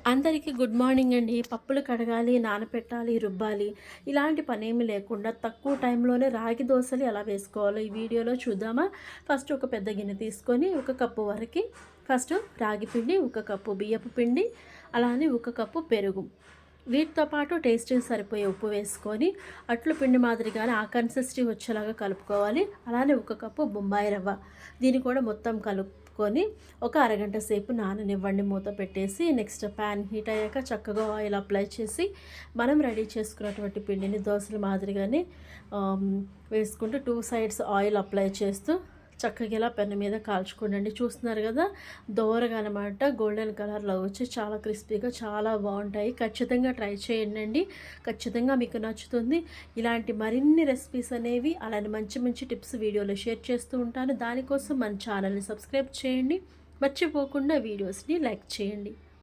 అందరికీ good morning అండి. పప్పులు కడగాలి, నానపెట్టాలి, రుబ్బాలి ఇలాంటి పనేమి లేకుండా తక్కువ టైంలోనే రాగి దోశలు ఎలా వేసుకోవాలో ఈ వీడియోలో చూద్దామా? ఫస్ట్ ఒక పెద్ద గిన్నె తీసుకొని ఒక కప్పు వరకు ఫస్ట్ రాగి పిండి, ఒక కప్పు బియ్యపు పిండి, అలానే ఒక కప్పు పెరుగు, వీటితో పాటు టేస్ట్కి సరిపోయే ఉప్పు వేసుకొని అట్లు పిండి మాదిరిగానే ఆ కన్సిస్టెన్సీ వచ్చేలాగా కలుపుకోవాలి. అలానే ఒక కప్పు బొంబాయి రవ్వ, దీన్ని కూడా మొత్తం కలుపుకొని ఒక అరగంట సేపు నాననివ్వండి మూత పెట్టేసి. నెక్స్ట్ ప్యాన్ హీట్ అయ్యాక చక్కగా ఆయిల్ అప్లై చేసి మనం రెడీ చేసుకున్నటువంటి పిండిని దోశల మాదిరిగానే వేసుకుంటూ టూ సైడ్స్ ఆయిల్ అప్లై చేస్తూ చక్కగా ఇలా పెన్ను మీద కాల్చుకోండి. చూస్తున్నారు కదా, దోరగా అనమాట గోల్డెన్ కలర్లో వచ్చి చాలా క్రిస్పీగా చాలా బాగుంటాయి. ఖచ్చితంగా ట్రై చేయండి, ఖచ్చితంగా మీకు నచ్చుతుంది. ఇలాంటి మరిన్ని రెసిపీస్ అనేవి అలానే మంచి మంచి టిప్స్ వీడియోలో షేర్ చేస్తూ ఉంటాను. దానికోసం మన ఛానల్ని సబ్స్క్రైబ్ చేయండి, మర్చిపోకుండా వీడియోస్ని లైక్ చేయండి.